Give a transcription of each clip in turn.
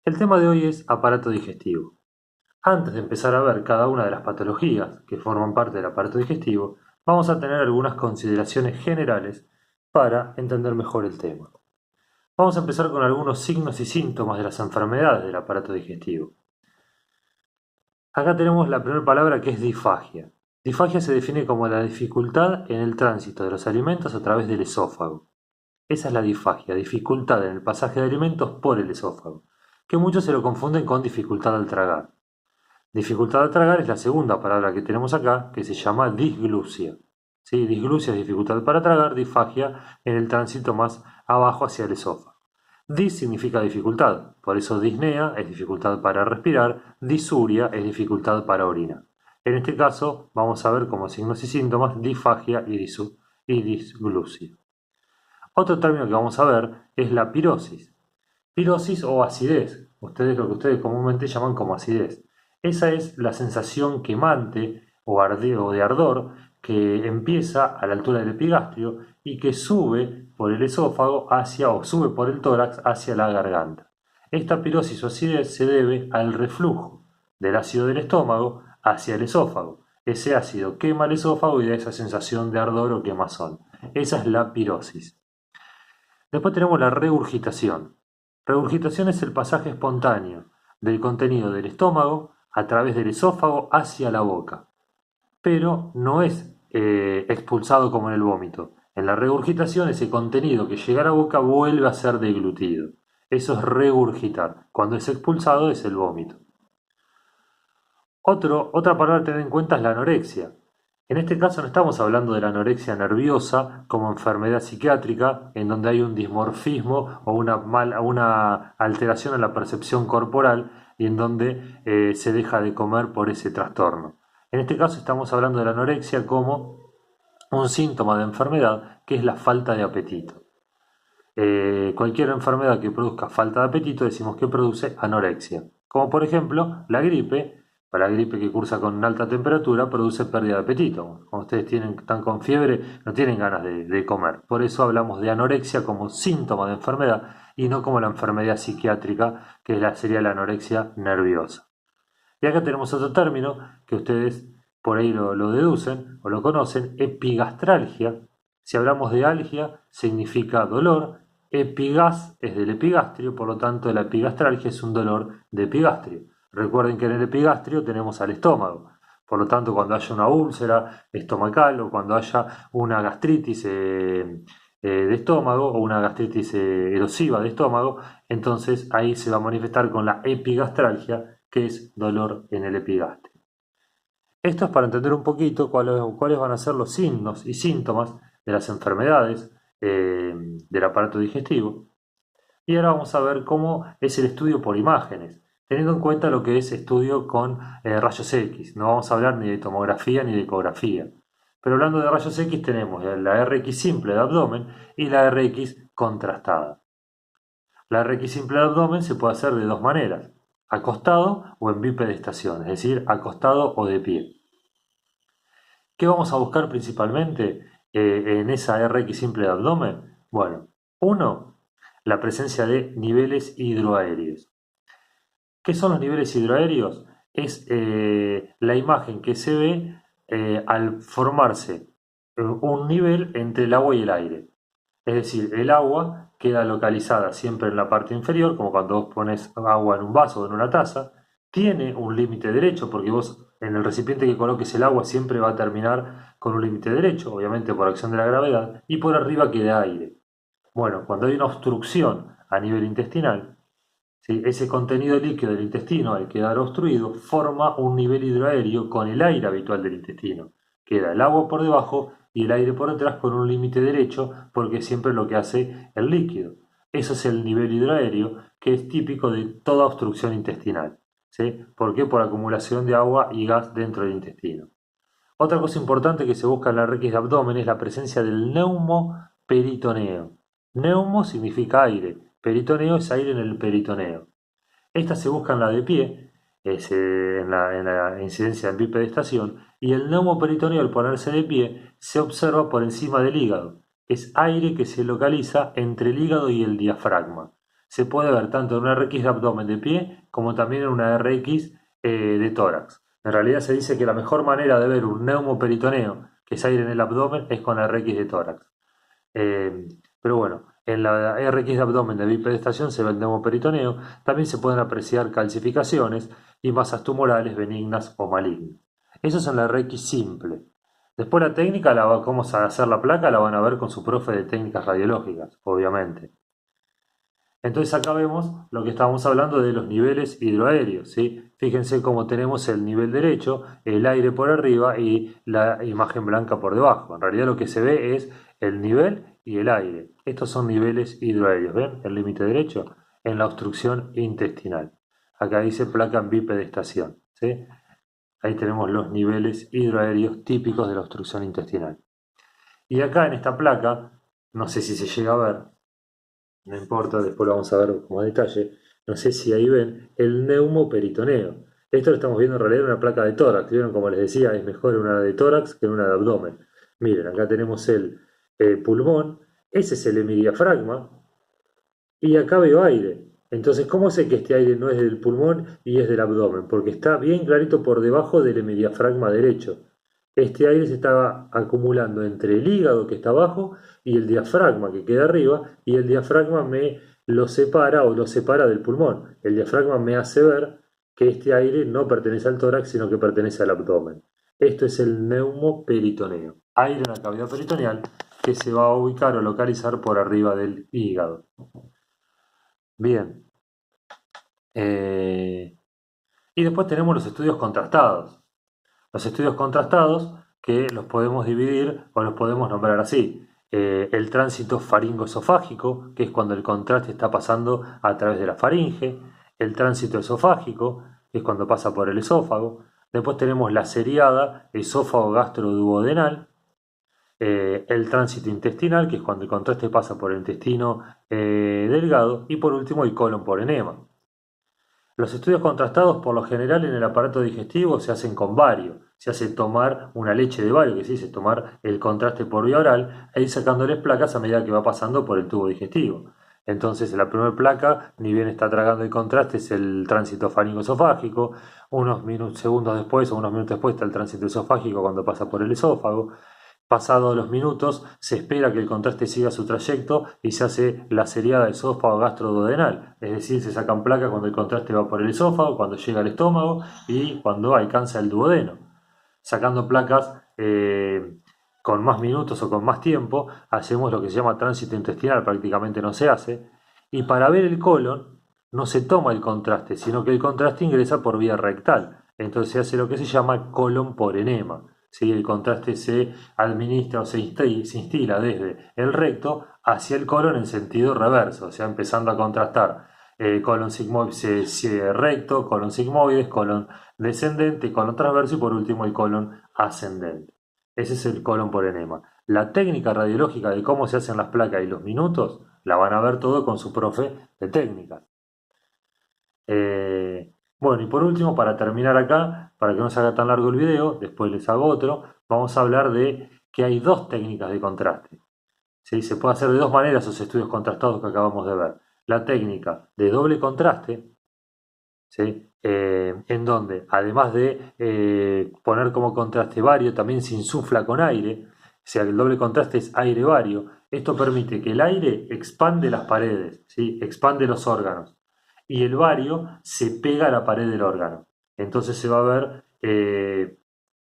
El tema de hoy es aparato digestivo. Antes de empezar a ver cada una de las patologías que forman parte del aparato digestivo, vamos a tener algunas consideraciones generales para entender mejor el tema. Vamos a empezar con algunos signos y síntomas de las enfermedades del aparato digestivo. Acá tenemos la primera palabra que es disfagia. Disfagia se define como la dificultad en el tránsito de los alimentos a través del esófago. Esa es la disfagia, dificultad en el pasaje de alimentos por el esófago, que muchos se lo confunden con dificultad al tragar. Dificultad al tragar es la segunda palabra que tenemos acá, que se llama disglusia. ¿Sí? Disglusia es dificultad para tragar, disfagia en el tránsito más abajo hacia el esófago. Dis significa dificultad, por eso disnea es dificultad para respirar, disuria es dificultad para orinar. En este caso vamos a ver como signos y síntomas disfagia y disglusia. Otro término que vamos a ver es la pirosis. Pirosis o acidez, lo que ustedes comúnmente llaman como acidez. Esa es la sensación quemante o de ardor que empieza a la altura del epigastrio y que sube por el esófago o sube por el tórax hacia la garganta. Esta pirosis o acidez se debe al reflujo del ácido del estómago hacia el esófago. Ese ácido quema el esófago y da esa sensación de ardor o quemazón. Esa es la pirosis. Después tenemos la regurgitación. Regurgitación es el pasaje espontáneo del contenido del estómago a través del esófago hacia la boca, pero no es expulsado como en el vómito. En la regurgitación ese contenido que llega a la boca vuelve a ser deglutido. Eso es regurgitar. Cuando es expulsado es el vómito. Otra palabra a tener en cuenta es la anorexia. En este caso no estamos hablando de la anorexia nerviosa como enfermedad psiquiátrica, en donde hay un dismorfismo o una alteración en la percepción corporal y en donde se deja de comer por ese trastorno. En este caso estamos hablando de la anorexia como un síntoma de enfermedad que es la falta de apetito. Cualquier enfermedad que produzca falta de apetito decimos que produce anorexia, como por ejemplo la gripe. Para la gripe que cursa con alta temperatura produce pérdida de apetito. Cuando ustedes están con fiebre no tienen ganas de comer. Por eso hablamos de anorexia como síntoma de enfermedad y no como la enfermedad psiquiátrica que sería la anorexia nerviosa. Y acá tenemos otro término que ustedes por ahí lo deducen o lo conocen, epigastralgia. Si hablamos de algia significa dolor, epigas es del epigastrio, por lo tanto la epigastralgia es un dolor de epigastrio. Recuerden que en el epigastrio tenemos al estómago. Por lo tanto, cuando haya una úlcera estomacal o cuando haya una gastritis de estómago o una gastritis erosiva de estómago, entonces ahí se va a manifestar con la epigastralgia, que es dolor en el epigastrio. Esto es para entender un poquito cuáles van a ser los signos y síntomas de las enfermedades del aparato digestivo. Y ahora vamos a ver cómo es el estudio por imágenes, teniendo en cuenta lo que es estudio con rayos X. No vamos a hablar ni de tomografía ni de ecografía. Pero hablando de rayos X tenemos la RX simple de abdomen y la RX contrastada. La RX simple de abdomen se puede hacer de dos maneras, acostado o en bipedestación, es decir, acostado o de pie. ¿Qué vamos a buscar principalmente en esa RX simple de abdomen? Bueno, uno, la presencia de niveles hidroaéreos. ¿Qué son los niveles hidroaéreos? Es la imagen que se ve al formarse un nivel entre el agua y el aire. Es decir, el agua queda localizada siempre en la parte inferior, como cuando vos pones agua en un vaso o en una taza. Tiene un límite derecho, porque vos en el recipiente que coloques el agua siempre va a terminar con un límite derecho, obviamente por acción de la gravedad, y por arriba queda aire. Bueno, cuando hay una obstrucción a nivel intestinal, ¿sí? Ese contenido líquido del intestino, al quedar obstruido, forma un nivel hidroaéreo con el aire habitual del intestino. Queda el agua por debajo y el aire por detrás con un límite derecho, porque es siempre lo que hace el líquido. Eso es el nivel hidroaéreo que es típico de toda obstrucción intestinal. ¿Sí? ¿Por qué? Por acumulación de agua y gas dentro del intestino. Otra cosa importante que se busca en la RX de abdomen es la presencia del neumoperitoneo. Neumo significa aire, peritoneo es aire en el peritoneo. Esta se busca en la de pie, en la incidencia en bipedestación, y el neumoperitoneo al ponerse de pie se observa por encima del hígado. Es aire que se localiza entre el hígado y el diafragma. se puede ver tanto en una RX de abdomen de pie como también en una RX de tórax. En realidad se dice que la mejor manera de ver un neumoperitoneo, que es aire en el abdomen, es con la RX de tórax. Eh, pero bueno, en la RX de abdomen de bipedestación se ve el neumoperitoneo, también se pueden apreciar calcificaciones y masas tumorales benignas o malignas. Eso es en la RX simple. Después la técnica, cómo hacer la placa, la van a ver con su profe de técnicas radiológicas, obviamente. Entonces acá vemos lo que estábamos hablando de los niveles hidroaéreos, ¿sí? Fíjense cómo tenemos el nivel derecho, el aire por arriba y la imagen blanca por debajo. En realidad lo que se ve es el nivel y el aire. Estos son niveles hidroaéreos, ¿ven? El límite derecho en la obstrucción intestinal. Acá dice placa en bipedestación, ¿sí? Ahí tenemos los niveles hidroaéreos típicos de la obstrucción intestinal. Y acá en esta placa, no sé si se llega a ver, no importa, después lo vamos a ver como detalle. No sé si ahí ven el neumoperitoneo. Esto lo estamos viendo en realidad en una placa de tórax. ¿Vieron? Como les decía, es mejor en una de tórax que en una de abdomen. Miren, acá tenemos el pulmón. Ese es el hemidiafragma. Y acá veo aire. Entonces, ¿cómo sé que este aire no es del pulmón y es del abdomen? Porque está bien clarito por debajo del hemidiafragma derecho. Este aire se está acumulando entre el hígado que está abajo y el diafragma que queda arriba, y el diafragma me lo separa o lo separa del pulmón. El diafragma me hace ver que este aire no pertenece al tórax, sino que pertenece al abdomen. Esto es el neumoperitoneo. Aire en la cavidad peritoneal que se va a ubicar o localizar por arriba del hígado. Bien. Y después tenemos los estudios contrastados. Los estudios contrastados que los podemos dividir o los podemos nombrar así. El tránsito faringoesofágico, que es cuando el contraste está pasando a través de la faringe. El tránsito esofágico, que es cuando pasa por el esófago. Después tenemos la seriada esófago-gastroduodenal. El tránsito intestinal, que es cuando el contraste pasa por el intestino delgado. Y por último el colon por enema. Los estudios contrastados por lo general en el aparato digestivo se hacen con bario. Se hace tomar una leche de bario, que se dice tomar el contraste por vía oral, e ir sacándoles placas a medida que va pasando por el tubo digestivo. Entonces la primera placa, ni bien está tragando el contraste, es el tránsito faringoesofágico. Unos segundos después o unos minutos después está el tránsito esofágico cuando pasa por el esófago. Pasados los minutos, se espera que el contraste siga su trayecto y se hace la seriada esófago gastroduodenal, es decir, se sacan placas cuando el contraste va por el esófago, cuando llega al estómago y cuando alcanza el duodeno. Sacando placas con más minutos o con más tiempo, hacemos lo que se llama tránsito intestinal, prácticamente no se hace. Y para ver el colon, no se toma el contraste, sino que el contraste ingresa por vía rectal. Entonces se hace lo que se llama colon por enema. ¿Sí? El contraste se administra o se instila desde el recto hacia el colon en sentido reverso, o sea, empezando a contrastar colon sigmoide, recto, colon sigmoides, colon descendente, colon transverso y por último el colon ascendente. Ese es el colon por enema. La técnica radiológica de cómo se hacen las placas y los minutos la van a ver todo con su profe de técnicas. Bueno, y por último, para terminar acá, para que no se haga tan largo el video, después les hago otro, vamos a hablar de que hay dos técnicas de contraste. ¿Sí? Se puede hacer de dos maneras esos estudios contrastados que acabamos de ver. La técnica de doble contraste, ¿sí? En donde además de poner como contraste vario, también se insufla con aire, o sea que el doble contraste es aire vario. Esto permite que el aire expande las paredes, ¿sí? Expande los órganos y el bario se pega a la pared del órgano. Entonces se va a ver,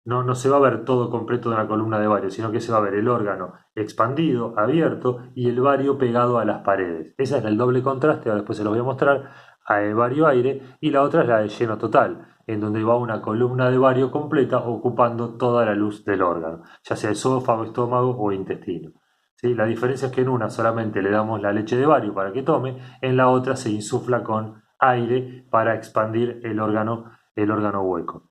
no se va a ver todo completo de una columna de bario, sino que se va a ver el órgano expandido, abierto y el bario pegado a las paredes. Ese es el doble contraste, ahora después se lo voy a mostrar, a el bario aire, y la otra es la de lleno total, en donde va una columna de bario completa ocupando toda la luz del órgano, ya sea esófago, estómago o intestino. ¿Sí? La diferencia es que en una solamente le damos la leche de bario para que tome, en la otra se insufla con aire para expandir el órgano hueco.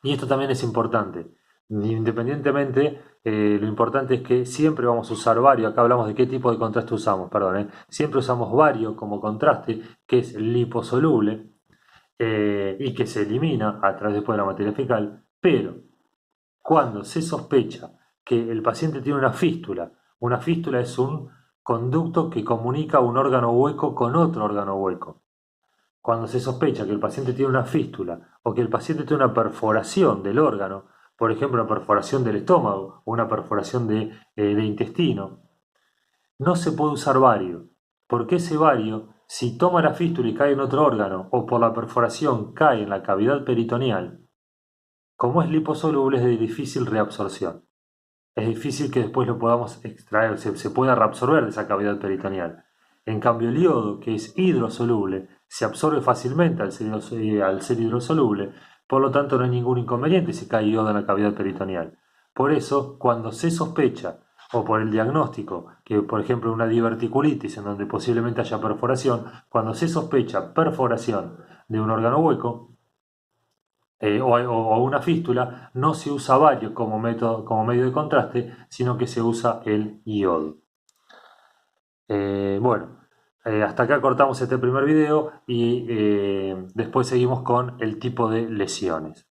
Y esto también es importante. Independientemente, lo importante es que siempre vamos a usar bario. Acá hablamos de qué tipo de contraste usamos, perdón. Siempre usamos bario como contraste, que es liposoluble y que se elimina a través después de la materia fecal. Pero cuando se sospecha que el paciente tiene una fístula es un conducto que comunica un órgano hueco con otro órgano hueco. Cuando se sospecha que el paciente tiene una fístula o que el paciente tiene una perforación del órgano, por ejemplo, una perforación del estómago o una perforación de intestino, no se puede usar bario, porque ese bario, si toma la fístula y cae en otro órgano o por la perforación cae en la cavidad peritoneal, como es liposoluble es de difícil reabsorción. Es difícil que después lo podamos extraer, se pueda reabsorber de esa cavidad peritoneal. En cambio, el yodo, que es hidrosoluble, se absorbe fácilmente al ser hidrosoluble, por lo tanto no hay ningún inconveniente si cae yodo en la cavidad peritoneal. Por eso, cuando se sospecha, o por el diagnóstico, que por ejemplo una diverticulitis en donde posiblemente haya perforación, cuando se sospecha perforación de un órgano hueco, o una fístula, no se usa bario como método, como medio de contraste, sino que se usa el yodo. Bueno, hasta acá cortamos este primer video y después seguimos con el tipo de lesiones.